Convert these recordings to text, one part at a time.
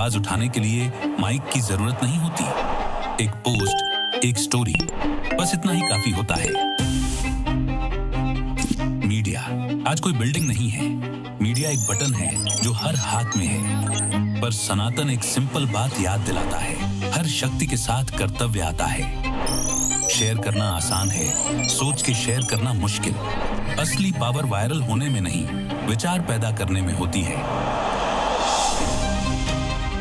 आवाज उठाने के लिए माइक की जरूरत नहीं होती। एक पोस्ट, एक स्टोरी, बस इतना ही काफी होता है। मीडिया आज कोई बिल्डिंग नहीं है। मीडिया एक बटन है जो हर हाथ में है। पर सनातन एक सिंपल बात याद दिलाता है, हर शक्ति के साथ कर्तव्य आता है। शेयर करना आसान है, सोच के शेयर करना मुश्किल। असली पावर वायरल होने में नहीं, विचार पैदा करने में होती है।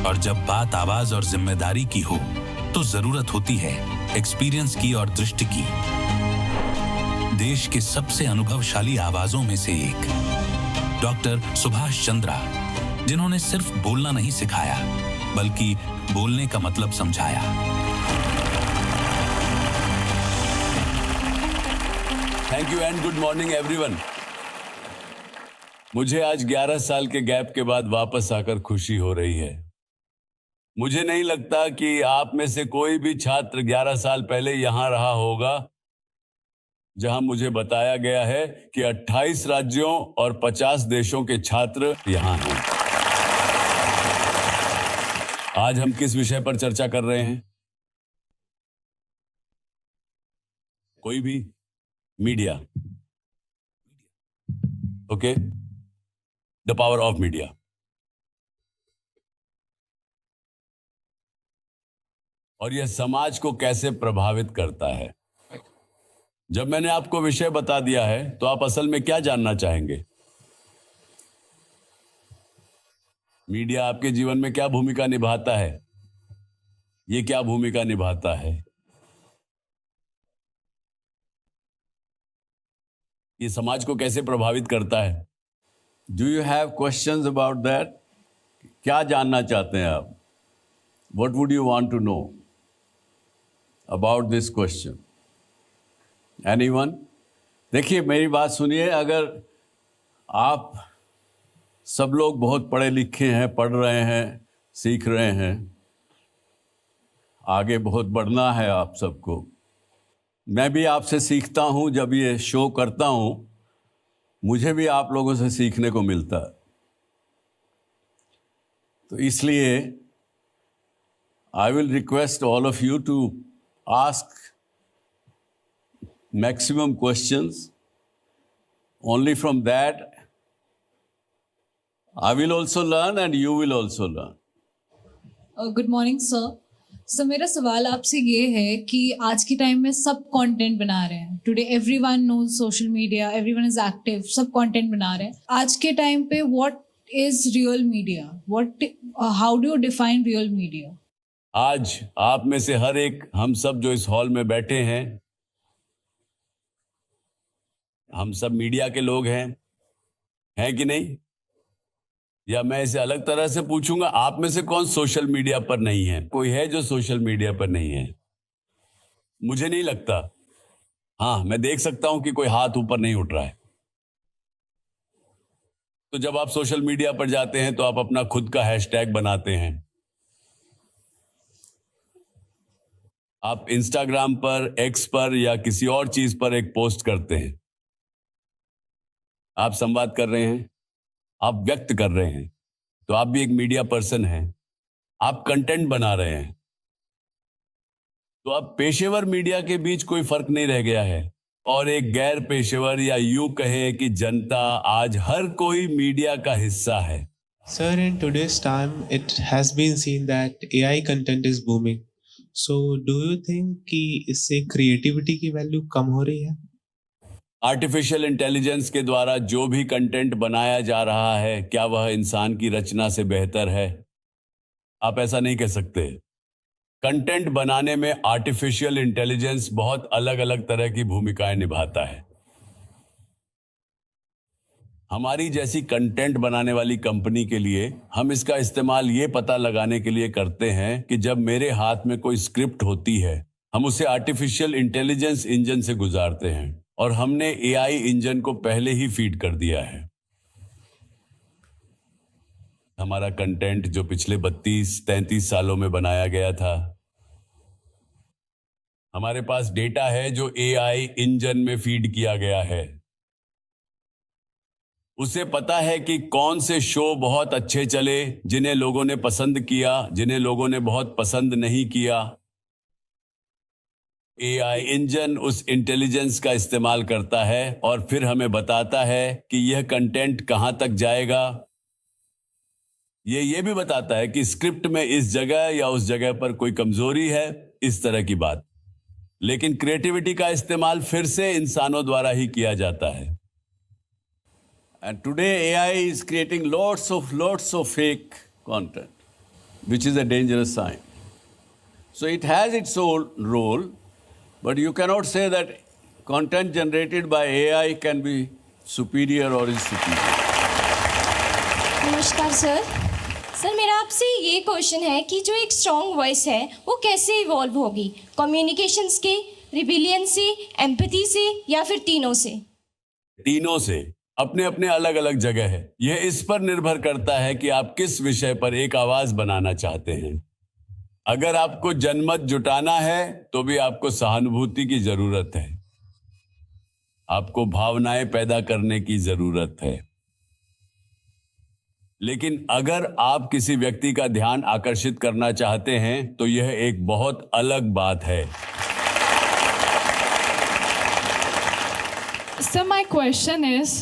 और जब बात आवाज और जिम्मेदारी की हो तो जरूरत होती है एक्सपीरियंस की और दृष्टि की। देश के सबसे अनुभवशाली आवाजों में से एक डॉक्टर सुभाष चंद्रा, जिन्होंने सिर्फ बोलना नहीं सिखाया बल्कि बोलने का मतलब समझाया। Thank you and good morning everyone. मुझे आज 11 साल के गैप के बाद वापस आकर खुशी हो रही है। मुझे नहीं लगता कि आप में से कोई भी छात्र 11 साल पहले यहां रहा होगा जहां मुझे बताया गया है कि 28 राज्यों और 50 देशों के छात्र यहां हैं। आज हम किस विषय पर चर्चा कर रहे हैं? कोई भी? Media. Okay, the power of media. और यह समाज को कैसे प्रभावित करता है। जब मैंने आपको विषय बता दिया है तो आप असल में क्या जानना चाहेंगे? मीडिया आपके जीवन में क्या भूमिका निभाता है? ये क्या भूमिका निभाता है? ये समाज को कैसे प्रभावित करता है? Do you have questions about that? क्या जानना चाहते हैं आप? What would you want to know about this question? Anyone? देखिए, मेरी बात सुनिए। अगर आप सब लोग बहुत पढ़े लिखे हैं, पढ़ रहे हैं, सीख रहे हैं, आगे बहुत बढ़ना है आप सबको। मैं भी आपसे सीखता हूं, जब ये शो करता हूं मुझे भी आप लोगों से सीखने को मिलता है। तो इसलिए I will request all of you to ask maximum questions. Only from that, I will also learn and you will also learn. Good morning sir. Sir, मेरा सवाल आपसे ये है कि आज के टाइम में सब कंटेंट बना रहे हैं। Today everyone knows social media, everyone is active, सब कंटेंट बना रहे हैं। आज के टाइम पे what is real media? How do you define real media? आज आप में से हर एक, हम सब जो इस हॉल में बैठे हैं, हम सब मीडिया के लोग हैं कि नहीं? या मैं इसे अलग तरह से पूछूंगा, आप में से कौन सोशल मीडिया पर नहीं है? कोई है जो सोशल मीडिया पर नहीं है? मुझे नहीं लगता। हाँ, मैं देख सकता हूं कि कोई हाथ ऊपर नहीं उठ रहा है। तो जब आप सोशल मीडिया पर जाते हैं तो आप अपना खुद का हैशटैग बनाते हैं। आप इंस्टाग्राम पर, एक्स पर या किसी और चीज पर एक पोस्ट करते हैं। आप संवाद कर रहे हैं, आप व्यक्त कर रहे हैं, तो आप भी एक मीडिया पर्सन हैं। आप कंटेंट बना रहे हैं। तो अब पेशेवर मीडिया के बीच कोई फर्क नहीं रह गया है और एक गैर पेशेवर, या यूं कहें कि जनता, आज हर कोई मीडिया का हिस्सा है। Sir, in today's time, it has been seen that AI content is booming. So, do you think कि इससे क्रिएटिविटी की वैल्यू कम हो रही है? आर्टिफिशियल इंटेलिजेंस के द्वारा जो भी कंटेंट बनाया जा रहा है, क्या वह इंसान की रचना से बेहतर है? आप ऐसा नहीं कह सकते। कंटेंट बनाने में आर्टिफिशियल इंटेलिजेंस बहुत अलग अलग तरह की भूमिकाएं निभाता है। हमारी जैसी कंटेंट बनाने वाली कंपनी के लिए हम इसका इस्तेमाल ये पता लगाने के लिए करते हैं कि जब मेरे हाथ में कोई स्क्रिप्ट होती है, हम उसे आर्टिफिशियल इंटेलिजेंस इंजन से गुजारते हैं और हमने एआई इंजन को पहले ही फीड कर दिया है। हमारा कंटेंट जो पिछले 32-33 सालों में बनाया गया था, हमारे पास डेटा है जो एआई इंजन में फीड किया गया है। उसे पता है कि कौन से शो बहुत अच्छे चले, जिन्हें लोगों ने पसंद किया, जिन्हें लोगों ने बहुत पसंद नहीं किया। एआई इंजन उस इंटेलिजेंस का इस्तेमाल करता है और फिर हमें बताता है कि यह कंटेंट कहां तक जाएगा। ये भी बताता है कि स्क्रिप्ट में इस जगह या उस जगह पर कोई कमजोरी है, इस तरह की बात। लेकिन क्रिएटिविटी का इस्तेमाल फिर से इंसानों द्वारा ही किया जाता है। And today AI is creating lots of fake content, which is a dangerous sign. So it has its own role, but you cannot say that content generated by AI can be superior or is superior. नमस्कार sir, मेरा आपसे ये question है कि जो एक strong voice है वो कैसे इवॉल्व होगी? कम्युनिकेशंस के, रिबिलियन से, एम्पैथी से या फिर तीनों से? तीनों से। अपने अपने अलग अलग जगह है। यह इस पर निर्भर करता है कि आप किस विषय पर एक आवाज बनाना चाहते हैं। अगर आपको जनमत जुटाना है तो भी आपको सहानुभूति की जरूरत है, आपको भावनाएं पैदा करने की जरूरत है। लेकिन अगर आप किसी व्यक्ति का ध्यान आकर्षित करना चाहते हैं तो यह एक बहुत अलग बात है। So my question is,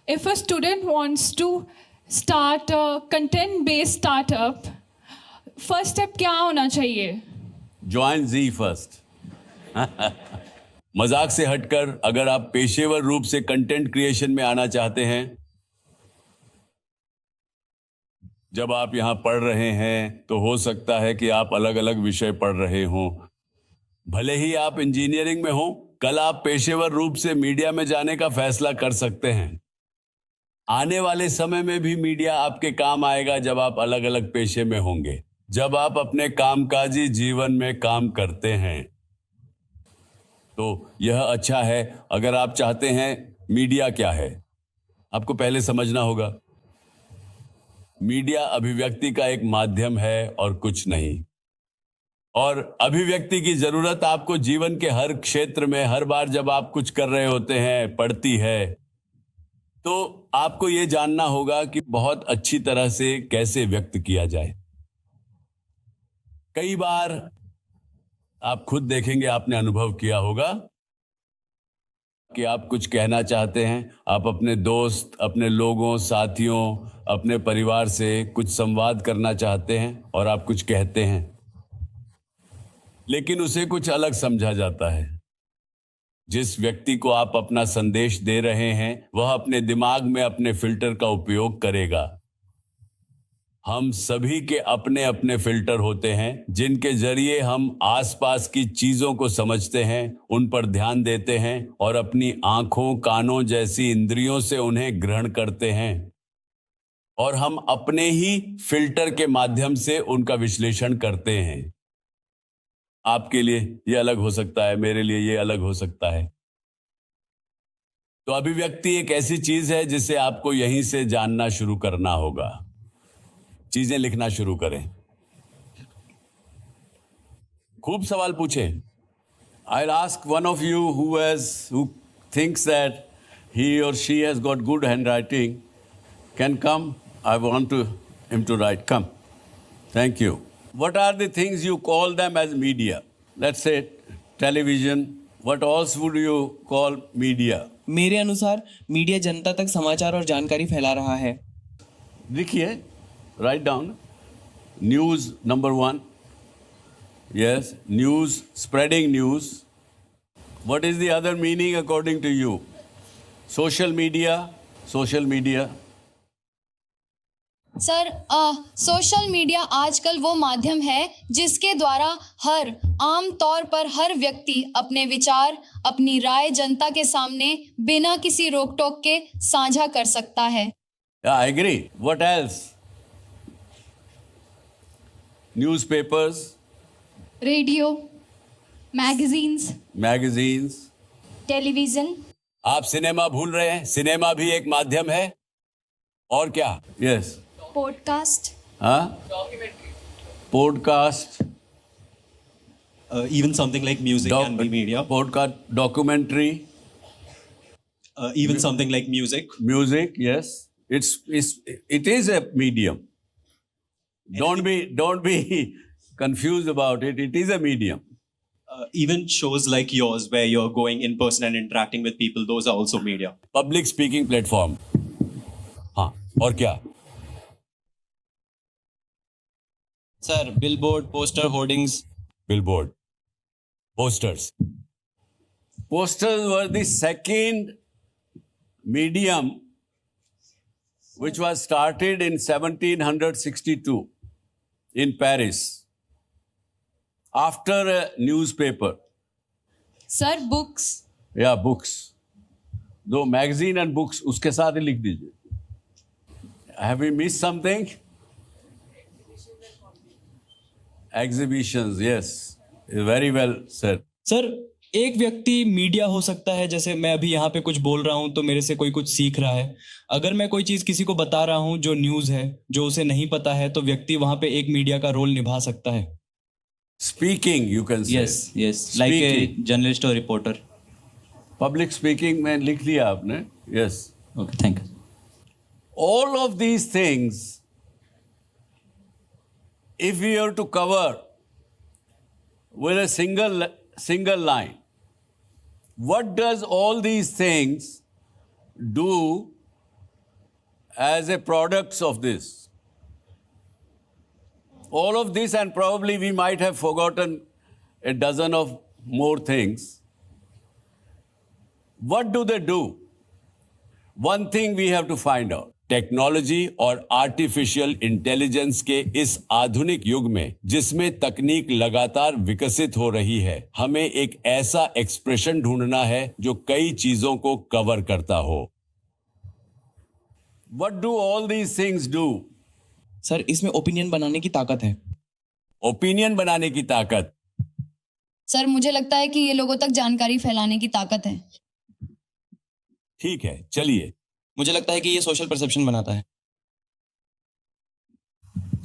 if a student wants to start a content-based startup, first step क्या होना चाहिए? Join Z first. मजाक से हटकर अगर आप पेशेवर रूप से कंटेंट क्रिएशन में आना चाहते हैं, जब आप यहां पढ़ रहे हैं तो हो सकता है कि आप अलग अलग विषय पढ़ रहे हों। भले ही आप इंजीनियरिंग में हों, कल आप पेशेवर रूप से मीडिया में जाने का फैसला कर सकते हैं। आने वाले समय में भी मीडिया आपके काम आएगा जब आप अलग अलग पेशे में होंगे, जब आप अपने कामकाजी जीवन में काम करते हैं। तो यह अच्छा है। अगर आप चाहते हैं मीडिया क्या है, आपको पहले समझना होगा। मीडिया अभिव्यक्ति का एक माध्यम है और कुछ नहीं। और अभिव्यक्ति की जरूरत आपको जीवन के हर क्षेत्र में, हर बार जब आप कुछ कर रहे होते हैं, पड़ती है। तो आपको यह जानना होगा कि बहुत अच्छी तरह से कैसे व्यक्त किया जाए। कई बार आप खुद देखेंगे, आपने अनुभव किया होगा कि आप कुछ कहना चाहते हैं, आप अपने दोस्त, अपने लोगों, साथियों, अपने परिवार से कुछ संवाद करना चाहते हैं और आप कुछ कहते हैं, लेकिन उसे कुछ अलग समझा जाता है। जिस व्यक्ति को आप अपना संदेश दे रहे हैं वह अपने दिमाग में अपने फिल्टर का उपयोग करेगा। हम सभी के अपने अपने फिल्टर होते हैं जिनके जरिए हम आसपास की चीजों को समझते हैं, उन पर ध्यान देते हैं और अपनी आंखों, कानों जैसी इंद्रियों से उन्हें ग्रहण करते हैं। और हम अपने ही फिल्टर के माध्यम से उनका विश्लेषण करते हैं। आपके लिए ये अलग हो सकता है, मेरे लिए ये अलग हो सकता है। तो अभिव्यक्ति एक ऐसी चीज है जिसे आपको यहीं से जानना शुरू करना होगा। चीजें लिखना शुरू करें, खूब सवाल पूछें। I'll ask one of you who thinks that he or she has got good handwriting can come. I want him to write. Come. Thank you. What are the things you call them as media? Let's say television. What else would you call media? मेरे अनुसार media जनता तक समाचार और जानकारी फैला रहा है। लिखिए, write down. News number 1. Yes, news, spreading news. What is the other meaning according to you? Social media. Sir, social media आजकल वो माध्यम है जिसके द्वारा आम तौर पर हर व्यक्ति अपने विचार, अपनी राय जनता के सामने बिना किसी रोक टोक के साझा कर सकता है। Yeah, I agree. What else? Newspapers. Radio, magazines, television. आप सिनेमा भूल रहे हैं। सिनेमा भी एक माध्यम है। और क्या? यस। पॉडकास्ट। हाँ, podcast. Even something like music can be media. Podcast, documentary. Even something like music. Music, yes. It is a medium. Don't be confused about it. It is a medium. Even shows like yours where you're going in person and interacting with people, those are also media. Public speaking platform. हाँ, और क्या? Sir, billboard, poster, hoardings. Billboard. Posters. Posters were the second medium which was started in 1762 in Paris after a newspaper. Sir, books. Yeah, books. दो magazine and books उसके साथ ही लिख दीजिए. Have we missed something? Exhibitions, yes. Very well said. Sir, एक व्यक्ति media हो सकता है, जैसे मैं अभी यहाँ पे कुछ बोल रहा हूँ तो मेरे से कोई कुछ सीख रहा है. अगर मैं कोई चीज़ किसी को बता रहा हूँ जो न्यूज़ है, जो उसे नहीं पता है, तो व्यक्ति वहाँ पे एक मीडिया का रोल निभा सकता है. Speaking, you can say. Yes. Like a journalist or reporter. Public speaking में लिख लिया आपने. Yes. Okay, thank you. All of these things, if we are to cover with a single line, what does all these things do as a products of this? All of this, and probably we might have forgotten a dozen of more things. What do they do? One thing we have to find out. Technology और artificial intelligence के इस आधुनिक युग में, जिसमें तकनीक लगातार विकसित हो रही है, हमें एक ऐसा एक्सप्रेशन ढूंढना है जो कई चीजों को कवर करता हो. What do all these things do? Sir, इसमें ओपिनियन बनाने की ताकत है. ओपिनियन बनाने की ताकत. सर, मुझे लगता है कि ये लोगों तक जानकारी फैलाने की ताकत है. ठीक है, चलिए. मुझे लगता है कि ये सोशल परसेप्शन बनाता है.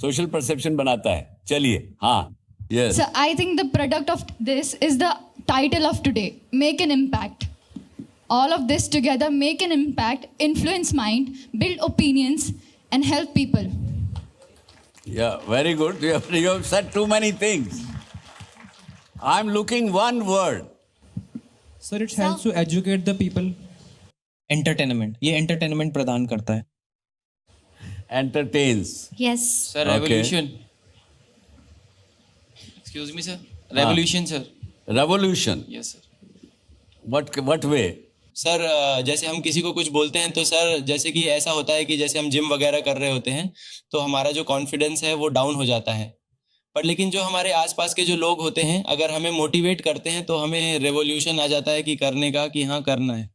सोशल परसेप्शन बनाता है. चलिए. हाँ. Yes. Sir, I think the product of this is the title of today. Make an impact. All of this together make an impact, influence mind, build opinions, and help people. Yeah, very good. You have said too many things. I'm looking one word. Sir, it helps to educate the people. Entertainment. ये entertainment प्रदान करता है. Entertains. Yes. Sir, revolution. Excuse me sir. Revolution sir. Revolution. Yes sir. What way? Sir, जैसे हम किसी को कुछ बोलते हैं तो सर, जैसे कि ऐसा होता है कि जैसे हम जिम वगैरह कर रहे होते हैं तो हमारा जो कॉन्फिडेंस है वो डाउन हो जाता है. पर लेकिन जो हमारे आसपास के जो लोग होते हैं, अगर हमें मोटिवेट करते हैं तो हमें रेवोल्यूशन आ जाता है कि करने का, कि हाँ करना है.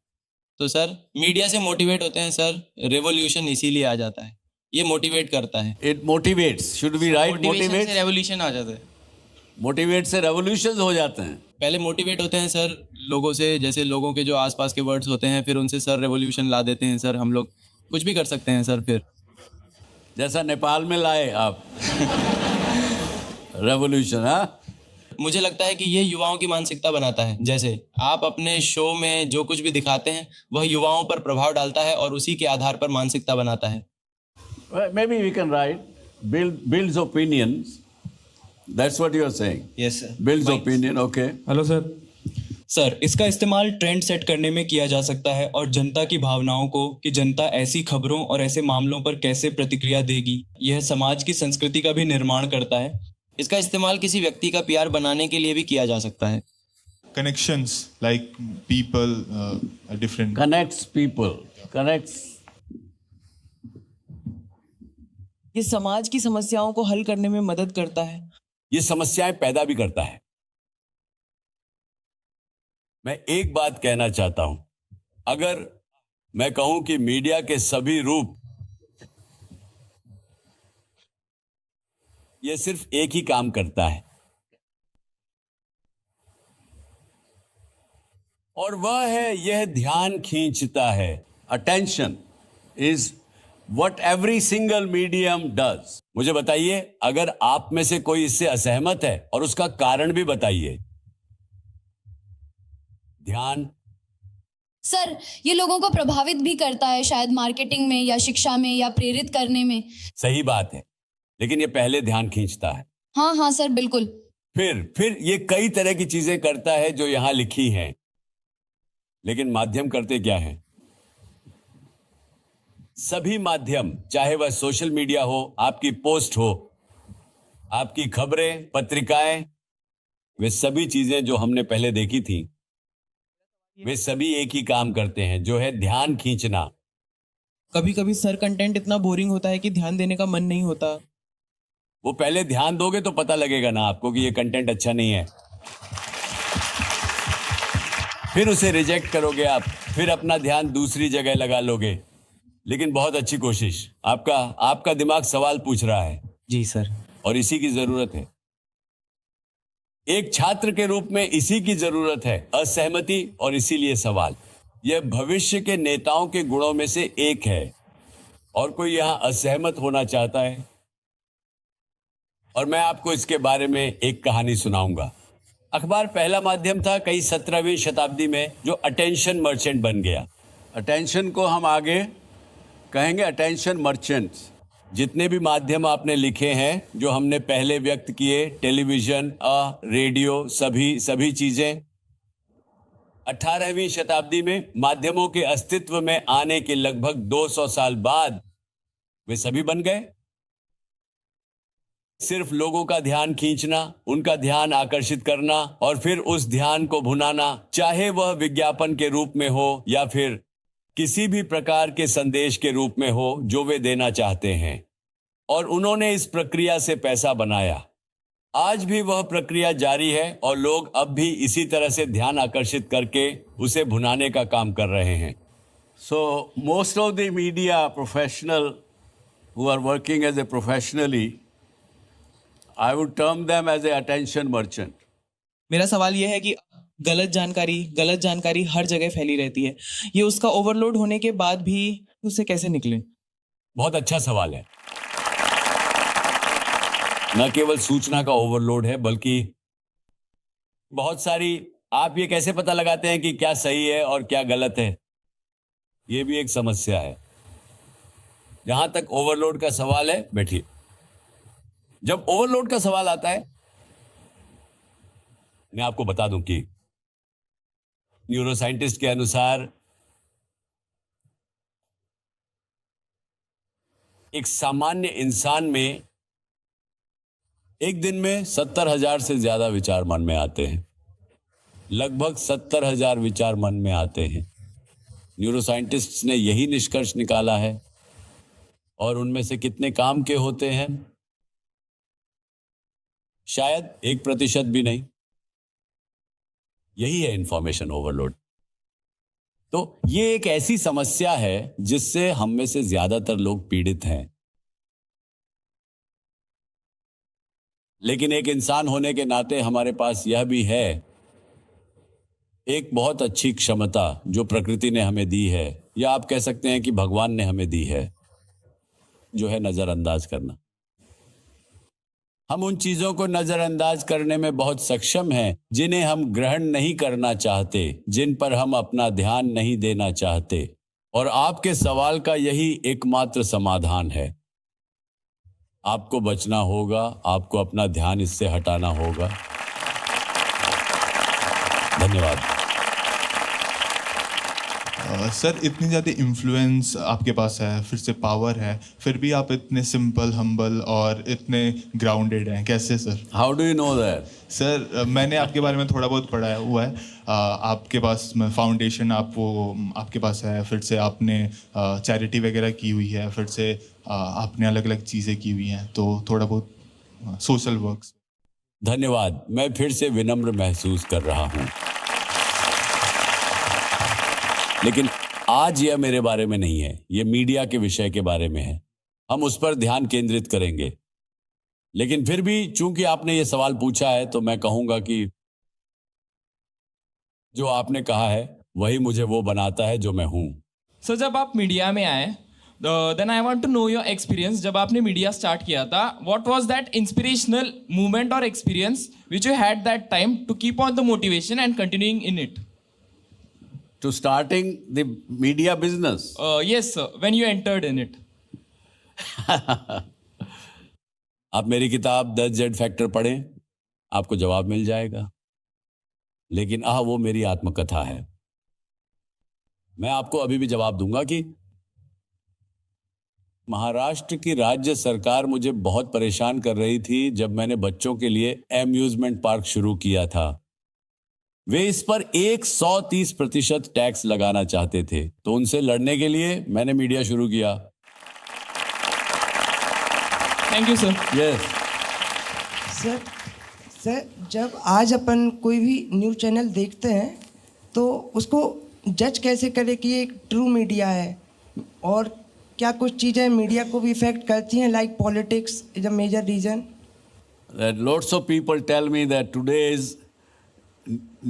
तो सर, मीडिया से मोटिवेट होते हैं सर, रेवोल्यूशन इसीलिए आ जाता है. ये मोटिवेट करता है. It motivates. Should we write motivation से रेवोल्यूशन आ जाता है. मोटिवेट से रेवोल्यूशन हो जाते हैं. पहले मोटिवेट होते हैं सर लोगों से, जैसे लोगों के जो आसपास के वर्ड्स होते हैं, फिर उनसे सर रेवोल्यूशन ला देते हैं. सर, हम लोग कुछ भी कर सकते हैं सर. फिर जैसा नेपाल में लाए आप रेवोल्यूशन. हाँ, मुझे लगता है कि ये युवाओं की मानसिकता बनाता है. जैसे आप अपने शो में जो कुछ भी दिखाते हैं वह युवाओं पर प्रभाव डालता है और उसी के आधार पर मानसिकता बनाता है. Maybe we can write builds opinions. That's what you are saying. Yes sir. Builds opinion. Okay. Hello sir. Sir, इसका इस्तेमाल ट्रेंड सेट करने में किया जा सकता है और जनता की भावनाओं को, कि जनता ऐसी खबरों और ऐसे मामलों पर कैसे प्रतिक्रिया देगी, यह समाज की संस्कृति का भी निर्माण करता है. इसका इस्तेमाल किसी व्यक्ति का पीआर बनाने के लिए भी किया जा सकता है. Connections, like people are different. Connects people. Connects. ये समाज की समस्याओं को हल करने में मदद करता है. ये समस्याएं पैदा भी करता है. मैं एक बात कहना चाहता हूं. अगर मैं कहूं कि मीडिया के सभी रूप, यह सिर्फ एक ही काम करता है, और वह है यह ध्यान खींचता है. Attention is what every single medium does. मुझे बताइए, अगर आप में से कोई इससे असहमत है, और उसका कारण भी बताइए. ध्यान सर, ये लोगों को प्रभावित भी करता है शायद मार्केटिंग में या शिक्षा में या प्रेरित करने में। सही बात है, लेकिन ये पहले ध्यान खींचता है। हाँ हाँ सर, बिल्कुल। फिर ये कई तरह की चीजें करता है जो यहां लिखी हैं, लेकिन माध्यम करते क्या है? सभी माध्यम, चाहे वह सोशल मीडिया हो, आपकी पोस्ट हो, आपकी खबरें, पत्रिकाएं, वे सभी चीजें जो हमने पहले देखी थी, वे सभी एक ही काम करते हैं, जो है ध्यान खींचना। कभी कभी सर कंटेंट इतना बोरिंग होता है कि ध्यान देने का मन नहीं होता। वो पहले ध्यान दोगे तो पता लगेगा ना आपको कि ये कंटेंट अच्छा नहीं है, फिर उसे रिजेक्ट करोगे आप, फिर अपना ध्यान दूसरी जगह लगा लोगे। लेकिन बहुत अच्छी कोशिश, आपका दिमाग सवाल पूछ रहा है। जी सर। और इसी की जरूरत है, एक छात्र के रूप में इसी की जरूरत है, असहमति और इसीलिए सवाल। यह भविष्य के नेताओं के गुणों में से एक है, और कोई यहां असहमत होना चाहता है? और मैं आपको इसके बारे में एक कहानी सुनाऊंगा। अखबार पहला माध्यम था कई 17वीं शताब्दी में जो अटेंशन मर्चेंट बन गया। अटेंशन को हम आगे कहेंगे अटेंशन मर्चेंट्स। जितने भी माध्यम आपने लिखे हैं, जो हमने पहले व्यक्त किए, टेलीविजन, रेडियो, सभी चीजें, 18वीं शताब्दी में माध्यमों के अस्तित्व में आने के लगभग 200 साल बाद वे सभी बन गए। सिर्फ लोगों का ध्यान खींचना, उनका ध्यान आकर्षित करना और फिर उस ध्यान को भुनाना, चाहे वह विज्ञापन के रूप में हो या फिर किसी भी प्रकार के संदेश के रूप में हो जो वे देना चाहते हैं। और उन्होंने इस प्रक्रिया से पैसा बनाया। आज भी वह प्रक्रिया जारी है और लोग अब भी इसी तरह से ध्यान आकर्षित करके उसे भुनाने का काम कर रहे हैं। So most of the media professional who are working as a professionally, I would term them as a attention merchant. मेरा सवाल यह है कि गलत जानकारी हर जगह फैली रहती है। ये उसका ओवरलोड होने के बाद भी उससे कैसे निकलें? बहुत अच्छा सवाल है। न केवल सूचना का ओवरलोड है, बल्कि बहुत सारी, आप ये कैसे पता लगाते हैं कि क्या सही है और क्या गलत है? ये भी एक समस्या है। जहां तक ओवरलोड का सवाल है, बैठिए। जब ओवरलोड का सवाल आता है, मैं आपको बता दूं कि न्यूरोसाइंटिस्ट के अनुसार एक सामान्य इंसान में एक दिन में 70,000 से ज्यादा विचार मन में आते हैं। लगभग 70,000 विचार मन में आते हैं। न्यूरोसाइंटिस्ट्स ने यही निष्कर्ष निकाला है। और उनमें से कितने काम के होते हैं? शायद 1% भी नहीं। यही है इंफॉर्मेशन ओवरलोड। तो ये एक ऐसी समस्या है जिससे हम में से ज्यादातर लोग पीड़ित हैं। लेकिन एक इंसान होने के नाते हमारे पास यह भी है एक बहुत अच्छी क्षमता जो प्रकृति ने हमें दी है, या आप कह सकते हैं कि भगवान ने हमें दी है, जो है नजरअंदाज करना। हम उन चीजों को नजरअंदाज करने में बहुत सक्षम हैं जिन्हें हम ग्रहण नहीं करना चाहते, जिन पर हम अपना ध्यान नहीं देना चाहते। और आपके सवाल का यही एकमात्र समाधान है। आपको बचना होगा, आपको अपना ध्यान इससे हटाना होगा। धन्यवाद। सर, इतनी ज़्यादा इन्फ्लुएंस आपके पास है, फिर से पावर है, फिर भी आप इतने सिंपल, हम्बल और इतने ग्राउंडेड हैं, कैसे sir? How do you know that? Sir, मैंने आपके बारे में थोड़ा बहुत पढ़ा हुआ है। आपके पास फाउंडेशन आपके पास है, फिर से आपने चैरिटी वगैरह की हुई है, फिर से आपने अलग अलग चीज़ें की हुई हैं, तो थोड़ा बहुत सोशल वर्क्स। धन्यवाद। मैं फिर से विनम्र महसूस कर रहा हूँ, लेकिन आज यह मेरे बारे में नहीं है, यह मीडिया के विषय के बारे में है। हम उस पर ध्यान केंद्रित करेंगे। लेकिन फिर भी चूंकि आपने ये सवाल पूछा है, तो मैं कहूंगा कि जो आपने कहा है वही मुझे वो बनाता है जो मैं हूं। सर, जब आप मीडिया में आए, then I want to know your experience. जब आपने मीडिया स्टार्ट किया था, what was that inspirational movement और experience which you had that time to keep on the motivation and continuing in it? to starting the media business? Yes, sir. When you entered in it. आप मेरी किताब 10 Z factor पढ़ें, आपको जवाब मिल जाएगा। लेकिन वो मेरी आत्मकथा है। मैं आपको अभी भी जवाब दूंगा कि महाराष्ट्र की राज्य सरकार मुझे बहुत परेशान कर रही थी जब मैंने बच्चों के लिए एम्यूजमेंट पार्क शुरू किया था। वे इस पर 130% टैक्स लगाना चाहते थे, तो उनसे लड़ने के लिए मैंने मीडिया शुरू किया। Thank you sir. Yes sir, जब आज अपन कोई भी न्यूज़ चैनल देखते हैं तो उसको जज कैसे करें कि ये एक ट्रू मीडिया है, और क्या कुछ चीज़ें मीडिया को भी इफेक्ट करती हैं, like politics is a major reason? Lots of people tell me that today's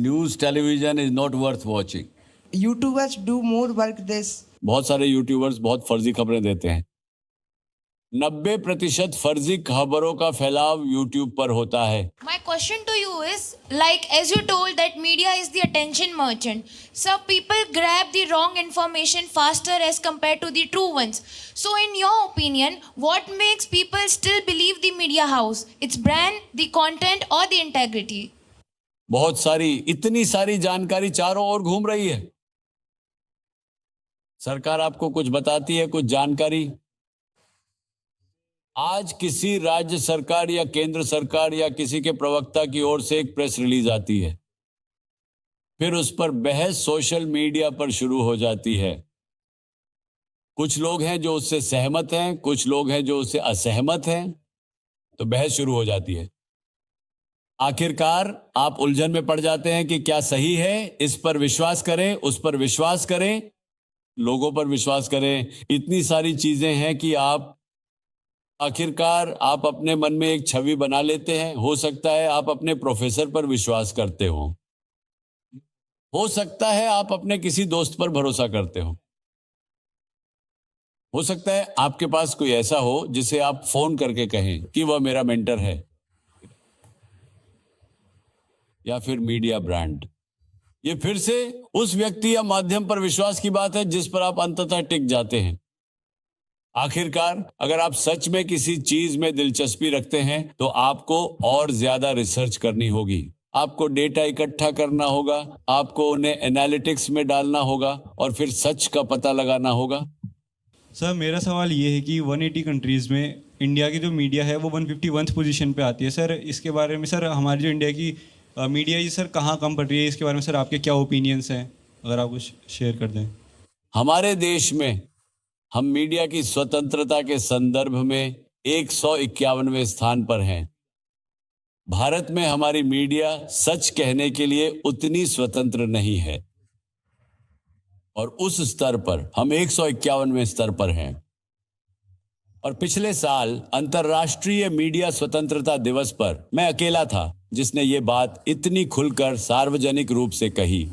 news television is not worth watching. YouTubers do more work this. बहुत सारे यूट्यूबर्स बहुत फर्जी खबरें देते हैं। 90% फर्जी खबरों का फैलाव यूट्यूब पर होता है। My question to you is, like as you told that media is the attention merchant, so people grab the wrong information faster as compared to the true ones. So in your opinion, what makes people still believe the media house? Its brand, the content or the integrity? बहुत सारी, इतनी सारी जानकारी चारों ओर घूम रही है। सरकार आपको कुछ बताती है, कुछ जानकारी। आज किसी राज्य सरकार या केंद्र सरकार या किसी के प्रवक्ता की ओर से एक प्रेस रिलीज आती है, फिर उस पर बहस सोशल मीडिया पर शुरू हो जाती है। कुछ लोग हैं जो उससे सहमत हैं, कुछ लोग हैं जो उससे असहमत हैं, तो बहस शुरू हो जाती है। आखिरकार आप उलझन में पड़ जाते हैं कि क्या सही है, इस पर विश्वास करें, उस पर विश्वास करें, लोगों पर विश्वास करें। इतनी सारी चीजें हैं कि आप आखिरकार आप अपने मन में एक छवि बना लेते हैं। हो सकता है आप अपने प्रोफेसर पर विश्वास करते हो सकता है आप अपने किसी दोस्त पर भरोसा करते हो सकता है आपके पास कोई ऐसा हो जिसे आप फोन करके कहें कि वह मेरा मेंटर है, या फिर मीडिया ब्रांड। ये फिर से उस व्यक्ति या माध्यम पर विश्वास की बात है जिस पर आप अंततः टिक जाते हैं। आखिरकार अगर आप सच में किसी चीज में दिलचस्पी रखते हैं तो आपको और ज्यादा रिसर्च करनी होगी, आपको डेटा इकट्ठा करना होगा, आपको उन्हें एनालिटिक्स में डालना होगा और फिर सच का पता लगाना होगा। सर, मेरा सवाल ये है कि 180 कंट्रीज़ में इंडिया की जो मीडिया है वो 151 पोजीशन पे आती है। सर, इसके बारे में सर हमारी जो इंडिया की मीडिया है सर कहाँ कम पड़ रही है, इसके बारे में सर आपके क्या ओपिनियंस हैं, अगर आप कुछ शेयर कर दें। हमारे देश में हम मीडिया की स्वतंत्रता के संदर्भ में 151वें स्थान पर हैं। भारत में हमारी मीडिया सच कहने के लिए उतनी स्वतंत्र नहीं है और उस स्तर पर हम 151वें स्तर पर हैं। और पिछले साल अंतर्राष्ट्रीय मीडिया स्वतंत्रता दिवस पर मैं अकेला था जिसने ये बात इतनी खुलकर सार्वजनिक रूप से कही,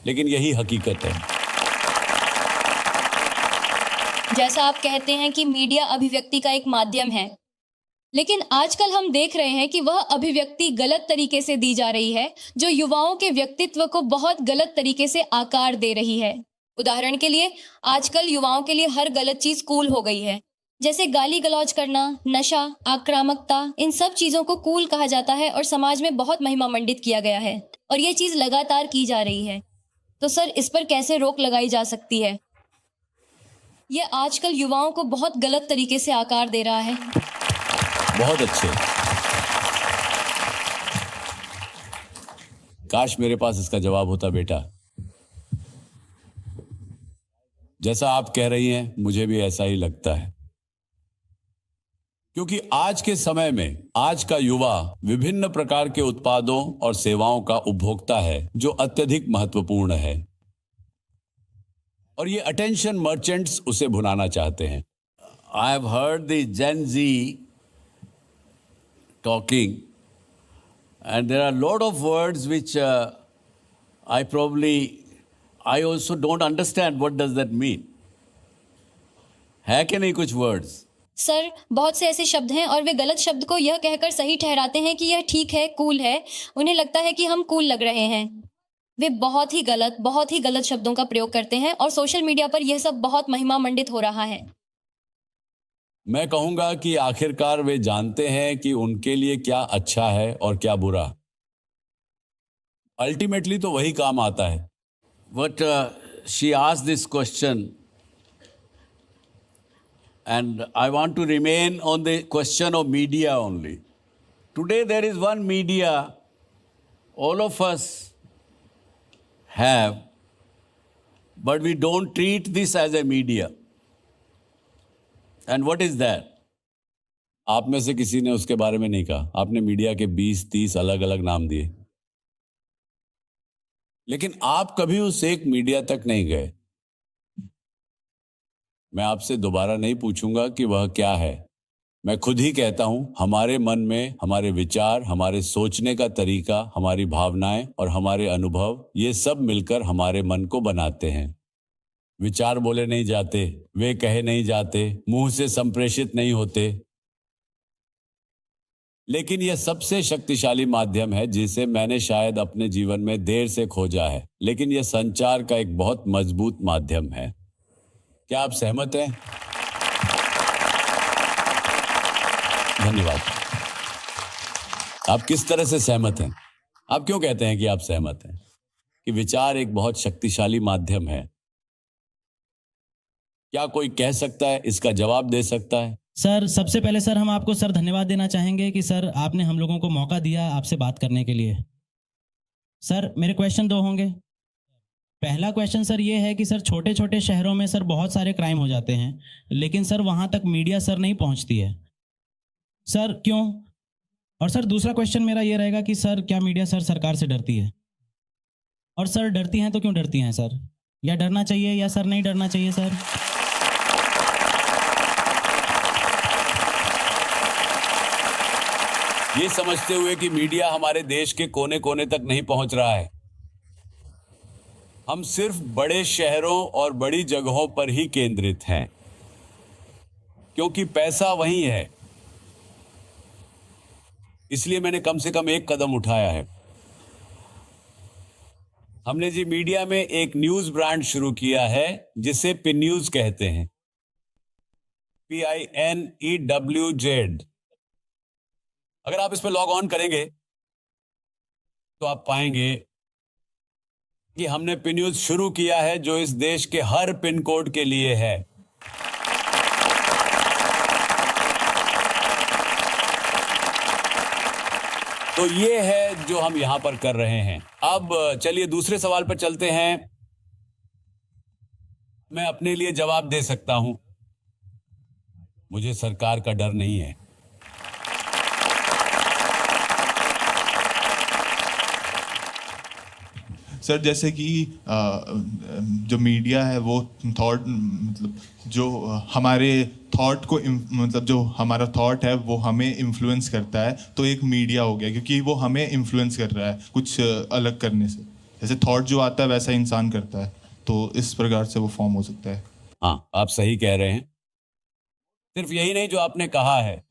लेकिन यही हकीकत है। जैसा आप कहते हैं कि मीडिया अभिव्यक्ति का एक माध्यम है, लेकिन आजकल हम देख रहे हैं कि वह अभिव्यक्ति गलत तरीके से दी जा रही है, जो युवाओं के व्यक्तित्व को बहुत गलत तरीके से आकार दे रही है। उदाहरण के लिए आजकल युवाओं के लिए हर गलत चीज कूल हो गई है, जैसे गाली गलौज करना, नशा, आक्रामकता, इन सब चीजों को कूल कहा जाता है और समाज में बहुत महिमा मंडित किया गया है और ये चीज लगातार की जा रही है। तो सर, इस पर कैसे रोक लगाई जा सकती है? ये आजकल युवाओं को बहुत गलत तरीके से आकार दे रहा है। बहुत अच्छे, काश मेरे पास इसका जवाब होता बेटा। जैसा आप कह रही हैं मुझे भी ऐसा ही लगता है, क्योंकि आज के समय में आज का युवा विभिन्न प्रकार के उत्पादों और सेवाओं का उपभोक्ता है जो अत्यधिक महत्वपूर्ण है और ये अटेंशन मर्चेंट्स उसे भुनाना चाहते हैं। I have heard the Gen Z talking and there are a lot of words which I also don't understand what does that mean. है कि नहीं कुछ वर्ड्स? सर, बहुत से ऐसे शब्द हैं और वे गलत शब्द को यह कहकर सही ठहराते हैं कि यह ठीक है, कूल है। उन्हें लगता है कि हम कूल लग रहे हैं। वे बहुत ही गलत शब्दों का प्रयोग करते हैं और सोशल मीडिया पर यह सब बहुत महिमा मंडित हो रहा है। मैं कहूंगा कि आखिरकार वे जानते हैं कि उनके लिए क्या अच्छा है और क्या बुरा। अल्टीमेटली तो वही काम आता है। But she asked this question and I want to remain on the question of media only. Today there is one media all of us have, but we don't treat this as a media. And what is that? आप में से किसी ने उसके बारे में नहीं कहा। आपने मीडिया के 20-30 अलग अलग नाम दिए, लेकिन आप कभी उस एक मीडिया तक नहीं गए। मैं आपसे दोबारा नहीं पूछूंगा कि वह क्या है। मैं खुद ही कहता हूं, हमारे मन में हमारे विचार, हमारे सोचने का तरीका, हमारी भावनाएं और हमारे अनुभव, ये सब मिलकर हमारे मन को बनाते हैं। विचार बोले नहीं जाते, वे कहे नहीं जाते, मुंह से संप्रेषित नहीं होते, लेकिन यह सबसे शक्तिशाली माध्यम है जिसे मैंने शायद अपने जीवन में देर से खोजा है, लेकिन यह संचार का एक बहुत मजबूत माध्यम है। क्या आप सहमत हैं? धन्यवाद। आप किस तरह से सहमत हैं? आप क्यों कहते हैं कि आप सहमत हैं? कि विचार एक बहुत शक्तिशाली माध्यम है। क्या कोई कह सकता है, इसका जवाब दे सकता है? सर, सबसे पहले सर हम आपको सर धन्यवाद देना चाहेंगे कि सर आपने हम लोगों को मौका दिया आपसे बात करने के लिए। सर मेरे क्वेश्चन 2 होंगे। पहला क्वेश्चन सर ये है कि सर छोटे छोटे शहरों में सर बहुत सारे क्राइम हो जाते हैं, लेकिन सर वहाँ तक मीडिया सर नहीं पहुँचती है, सर क्यों? और सर दूसरा क्वेश्चन मेरा ये रहेगा कि सर क्या मीडिया सर सरकार से डरती है? और सर डरती हैं तो क्यों डरती हैं सर? या डरना चाहिए या सर नहीं डरना चाहिए सर? ये समझते हुए कि मीडिया हमारे देश के कोने कोने तक नहीं पहुंच रहा है, हम सिर्फ बड़े शहरों और बड़ी जगहों पर ही केंद्रित हैं, क्योंकि पैसा वहीं है। इसलिए मैंने कम से कम एक कदम उठाया है। हमने जी मीडिया में एक न्यूज ब्रांड शुरू किया है जिसे पिन न्यूज कहते हैं, PINEWZ। अगर आप इस पर लॉग ऑन करेंगे तो आप पाएंगे कि हमने पिन न्यूज शुरू किया है जो इस देश के हर पिन कोड के लिए है। तो ये है जो हम यहां पर कर रहे हैं। अब चलिए दूसरे सवाल पर चलते हैं। मैं अपने लिए जवाब दे सकता हूं, मुझे सरकार का डर नहीं है। सर जैसे कि जो मीडिया है वो थॉट, मतलब जो हमारे थॉट को मतलब जो हमारा थॉट है वो हमें इन्फ्लुएंस करता है, तो एक मीडिया हो गया क्योंकि वो हमें इन्फ्लुएंस कर रहा है कुछ अलग करने से। जैसे थॉट जो आता है वैसा इंसान करता है, तो इस प्रकार से वो फॉर्म हो सकता है। हाँ, आप सही कह रहे हैं। सिर्फ यही नहीं जो आपने कहा है,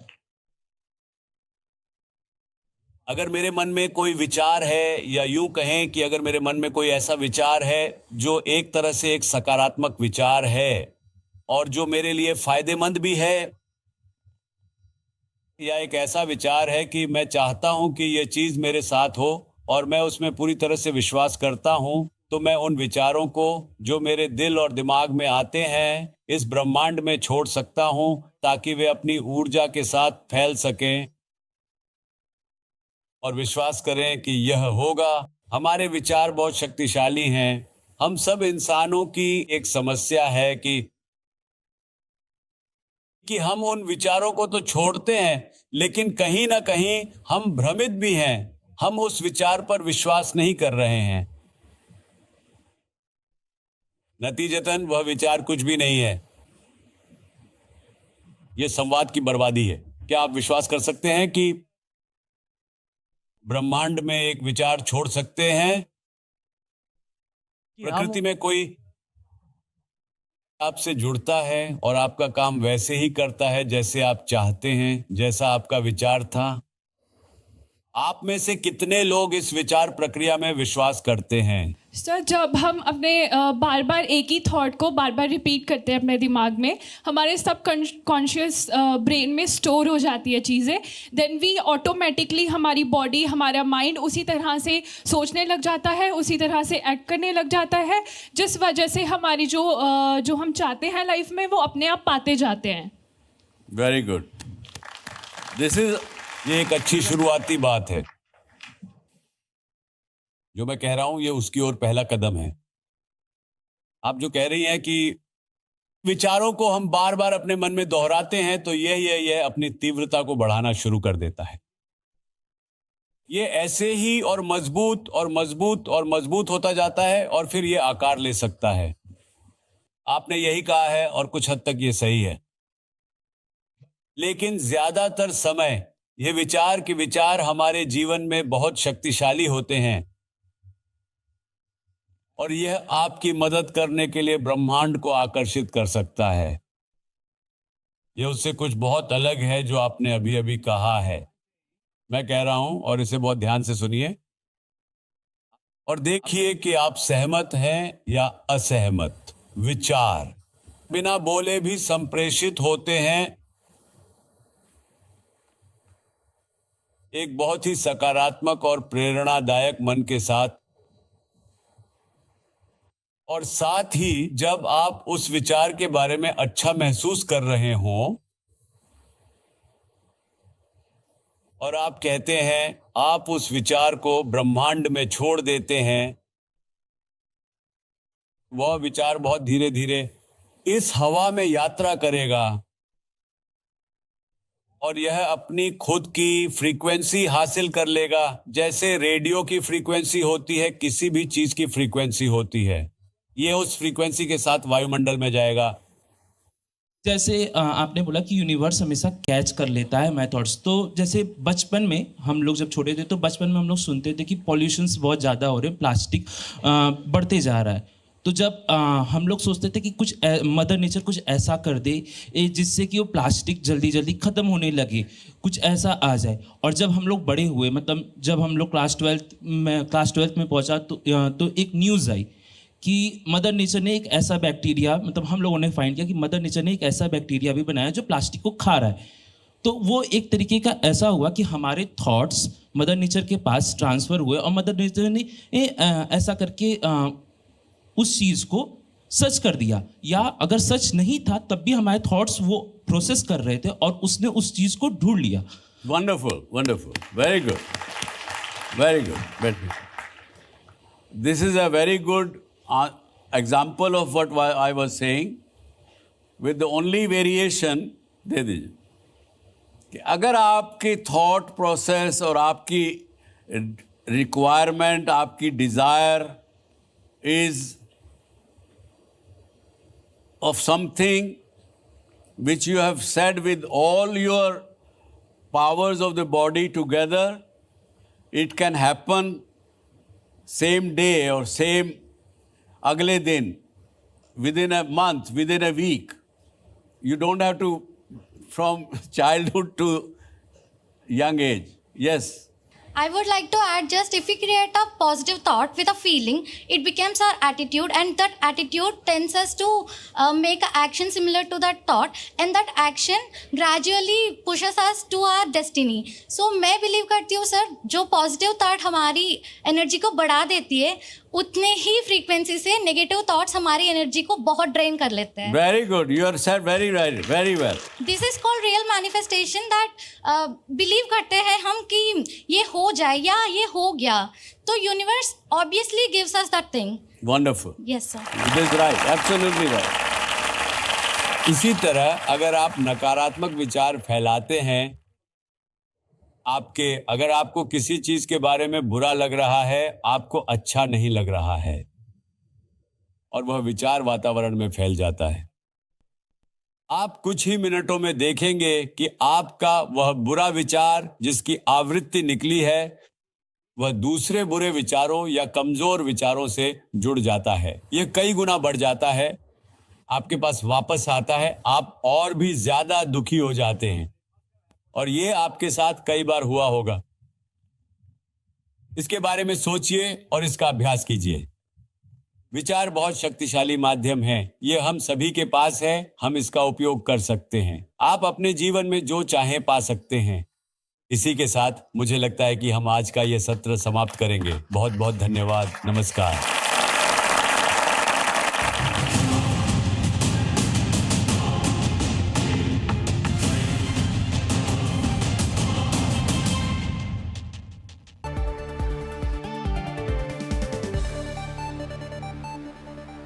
अगर मेरे मन में कोई विचार है, या यूं कहें कि अगर मेरे मन में कोई ऐसा विचार है जो एक तरह से एक सकारात्मक विचार है और जो मेरे लिए फायदेमंद भी है, या एक ऐसा विचार है कि मैं चाहता हूं कि यह चीज मेरे साथ हो और मैं उसमें पूरी तरह से विश्वास करता हूं, तो मैं उन विचारों को जो मेरे दिल और दिमाग में आते हैं इस ब्रह्मांड में छोड़ सकता हूं ताकि वे अपनी ऊर्जा के साथ फैल सकें और विश्वास करें कि यह होगा। हमारे विचार बहुत शक्तिशाली हैं। हम सब इंसानों की एक समस्या है कि हम उन विचारों को तो छोड़ते हैं, लेकिन कहीं ना कहीं हम भ्रमित भी हैं। हम उस विचार पर विश्वास नहीं कर रहे हैं। नतीजतन वह विचार कुछ भी नहीं है। यह संवाद की बर्बादी है। क्या आप विश्वास कर सकते हैं कि ब्रह्मांड में एक विचार छोड़ सकते हैं? प्रकृति में कोई आपसे जुड़ता है और आपका काम वैसे ही करता है जैसे आप चाहते हैं, जैसा आपका विचार था। आप में से कितने लोग इस विचार प्रक्रिया में विश्वास करते हैं? सर, जब हम अपने बार बार एक ही थॉट को बार बार रिपीट करते हैं अपने दिमाग में, हमारे सब कॉन्शियस ब्रेन में स्टोर हो जाती है चीज़ें, देन वी ऑटोमेटिकली, हमारी बॉडी, हमारा माइंड उसी तरह से सोचने लग जाता है, उसी तरह से एक्ट करने लग जाता है, जिस वजह से हमारी जो हम चाहते हैं लाइफ में, वो अपने आप पाते जाते हैं। Very good. ये एक अच्छी शुरुआती बात है। जो मैं कह रहा हूं ये उसकी ओर पहला कदम है। आप जो कह रही हैं कि विचारों को हम बार बार अपने मन में दोहराते हैं तो यह अपनी तीव्रता को बढ़ाना शुरू कर देता है। ये ऐसे ही और मजबूत और मजबूत और मजबूत होता जाता है और फिर ये आकार ले सकता है। आपने यही कहा है और कुछ हद तक ये सही है, लेकिन ज्यादातर समय ये विचार हमारे जीवन में बहुत शक्तिशाली होते हैं और यह आपकी मदद करने के लिए ब्रह्मांड को आकर्षित कर सकता है। यह उससे कुछ बहुत अलग है जो आपने अभी अभी कहा है। मैं कह रहा हूं और इसे बहुत ध्यान से सुनिए और देखिए कि आप सहमत हैं या असहमत। विचार बिना बोले भी संप्रेषित होते हैं एक बहुत ही सकारात्मक और प्रेरणादायक मन के साथ, और साथ ही जब आप उस विचार के बारे में अच्छा महसूस कर रहे हों और आप कहते हैं, आप उस विचार को ब्रह्मांड में छोड़ देते हैं, वह विचार बहुत धीरे धीरे इस हवा में यात्रा करेगा और यह अपनी खुद की फ्रीक्वेंसी हासिल कर लेगा। जैसे रेडियो की फ्रीक्वेंसी होती है, किसी भी चीज की फ्रीक्वेंसी होती है, यह उस फ्रीक्वेंसी के साथ वायुमंडल में जाएगा। जैसे आपने बोला कि यूनिवर्स हमेशा कैच कर लेता है माय थॉट्स, तो जैसे बचपन में हम लोग जब छोटे थे तो बचपन में हम लोग सुनते थे कि पॉल्यूशंस बहुत ज़्यादा हो रहे हैं, प्लास्टिक बढ़ते जा रहा है। तो जब हम लोग सोचते थे कि कुछ मदर नेचर कुछ ऐसा कर दे जिससे कि वो प्लास्टिक जल्दी जल्दी ख़त्म होने लगे, कुछ ऐसा आ जाए। और जब हम लोग बड़े हुए, मतलब जब हम लोग क्लास ट्वेल्थ में पहुंचा तो एक न्यूज़ आई कि मदर नेचर ने एक ऐसा बैक्टीरिया, मतलब हम लोगों ने फाइंड किया कि मदर नेचर ने एक ऐसा बैक्टीरिया भी बनाया जो प्लास्टिक को खा रहा है। तो वो एक तरीके का ऐसा हुआ कि हमारे थॉट्स मदर नेचर के पास ट्रांसफ़र हुए और मदर नेचर ने ऐसा करके उस चीज़ को सच कर दिया, या अगर सच नहीं था तब भी हमारे थॉट्स वो प्रोसेस कर रहे थे और उसने उस चीज़ को ढूंढ लिया। Wonderful, wonderful, very good, very good. This is a very good example of what I was saying, with the only variation दे दीजिए कि अगर आपकी थॉट प्रोसेस और आपकी रिक्वायरमेंट, आपकी desire is of something which you have said with all your powers of the body together, it can happen same day or same agle din, within a month, within a week. You don't have to from childhood to young age. Yes. I would like to add, just if we create a positive thought with a feeling, it becomes our attitude, and that attitude tends us to make an action similar to that thought, and that action gradually pushes us to our destiny. So मैं believe करती हूँ sir, जो positive thought हमारी energy को बढ़ा देती है, उतने ही frequency से negative thoughts हमारी energy को बहुत drain कर लेते हैं। Very good, you are said very right, very well. This is called real manifestation, that believe करते हैं हम कि ये हो जाए या ये हो गया, तो universe obviously gives us that thing. Wonderful. Yes sir. It is right, absolutely right. इसी तरह अगर आप नकारात्मक विचार फैलाते हैं, अगर आपको किसी चीज के बारे में बुरा लग रहा है, आपको अच्छा नहीं लग रहा है, और वह विचार वातावरण में फैल जाता है, आप कुछ ही मिनटों में देखेंगे कि आपका वह बुरा विचार जिसकी आवृत्ति निकली है, वह दूसरे बुरे विचारों या कमजोर विचारों से जुड़ जाता है। यह कई गुना बढ़ जाता है, आपके पास वापस आता है, आप और भी ज्यादा दुखी हो जाते हैं। और ये आपके साथ कई बार हुआ होगा इसके बारे में सोचिए और इसका अभ्यास कीजिए। विचार बहुत शक्तिशाली माध्यम है, ये हम सभी के पास है, हम इसका उपयोग कर सकते हैं। आप अपने जीवन में जो चाहें पा सकते हैं। इसी के साथ मुझे लगता है कि हम आज का ये सत्र समाप्त करेंगे। बहुत बहुत धन्यवाद। नमस्कार।